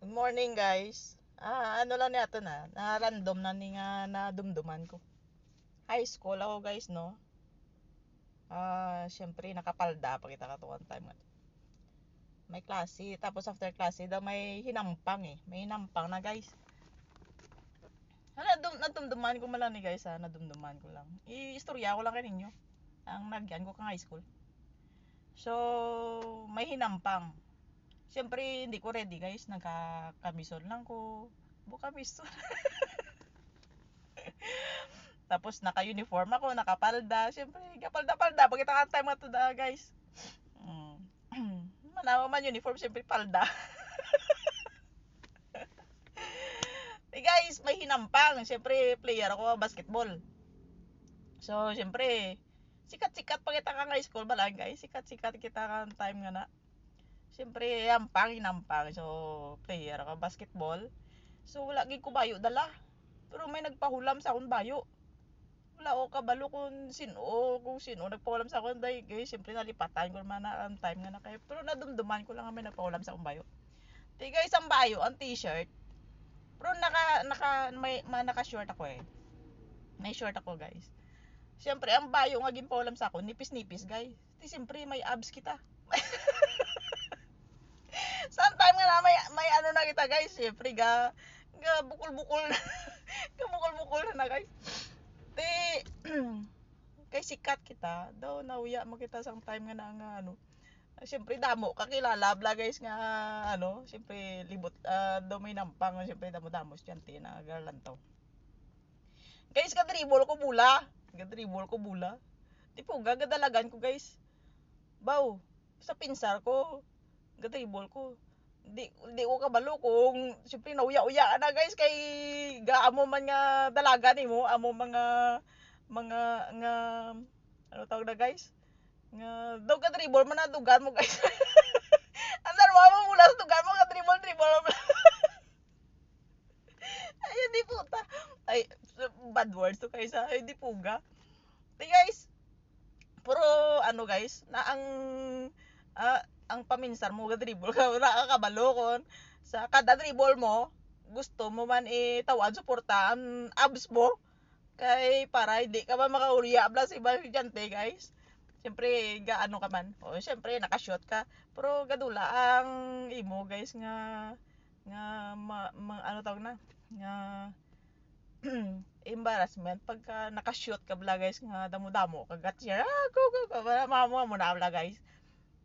Good morning guys. Ano lang nato na random na ni nga na dumduman ko. High school ako guys no. Syempre nakapalda pa kita katuwan time nga. May klase, tapos after klase daw may hinampang eh. May hinampang na guys. Nadumduman ko lang ni guys nadumduman ko lang. Istorya ko lang kaninyo. Ang nagyan ko kang high school. So, may hinampang. Siyempre, hindi ko ready guys. Nagka-kamison lang ko. Bukamison. Tapos naka-uniform ako, nakapalda. Siyempre, kapalda-palda. Pagkita ka time to da, guys. Manawa man uniform, siyempre palda. Guys, may hinampang. Siyempre, player ako basketball. So, siyempre, sikat-sikat pagkita ka nga school ba lang, guys. Sikat-sikat kita ka time nga na. Siyempre, hinampang. So, player ako basketball. So, wala gid ko bayo dala. Pero may nagpahulam sa akong bayo. Wala o kabalo kung sino nagpahulam sa akong day guys, siyempre nalipatan ko naman na ang time nga na kayo, pero nadumduman ko lang may nagpahulam sa akong bayo. Di guys, ang bayo, ang t-shirt, pero naka short ako eh, may short ako guys. Siyempre ang bayo nga ginpahulam sa ako, nipis guys. Di siyempre may abs kita. Sometime nga na may ano na kita guys, siyempre ga bukol-bukol na. Ga bukol-bukol na guys. Di kay sikat kita daw nauya mo kita sang time nga na nga ano. Siyempre damo kakilala bla guys nga ano, siyempre libot daw may nampang, siyempre damo-damo estudyante na garlantaw. Guys, ka-dribble ko bula. Di po gagadalagan ko guys. Baw, sa pinsar ko, ga-dribble ko. Di ko kabalo kung siyempre nauya-uya na guys kay gaamo man nga dalaga nimo, amo mga nga ano tawag na guys, nga daw ka dribble man na dugan mo guys. Andar mo mula sa dugan mo ka dribble ay di puta, ay bad words to guys ay di puga. Di guys, pero ano guys na ang paminsar mo ga dribble ka nakakabalo kon sa kada dribble mo gusto mo man itawad suporta ang abs mo kay para hindi ka ba makaurya bla sa ibang estudyante guys. Siyempre gaano ka man, o siyempre nakashot ka, pero gadula ang imo guys nga ano tawag na nga embarrassment pagka nakashot ka bla guys nga damo-damo kagat siya go mamo mo na bla guys.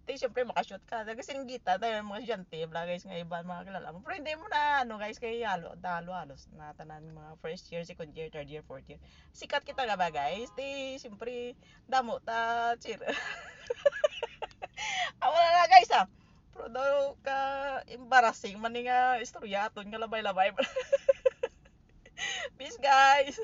Di siyempre makashot ka kasi singgita tayo mga estudyante bla guys nga iba mga kilala mo, pero hindi mo na ano guys kay halos na tanan mga first year, second year, third year, fourth year sikat kita ga ba guys. Di siyempre damo ta cheer. Wala na guys pero daw ka embarrassing man nga istorya aton nga labay-labay. Peace guys.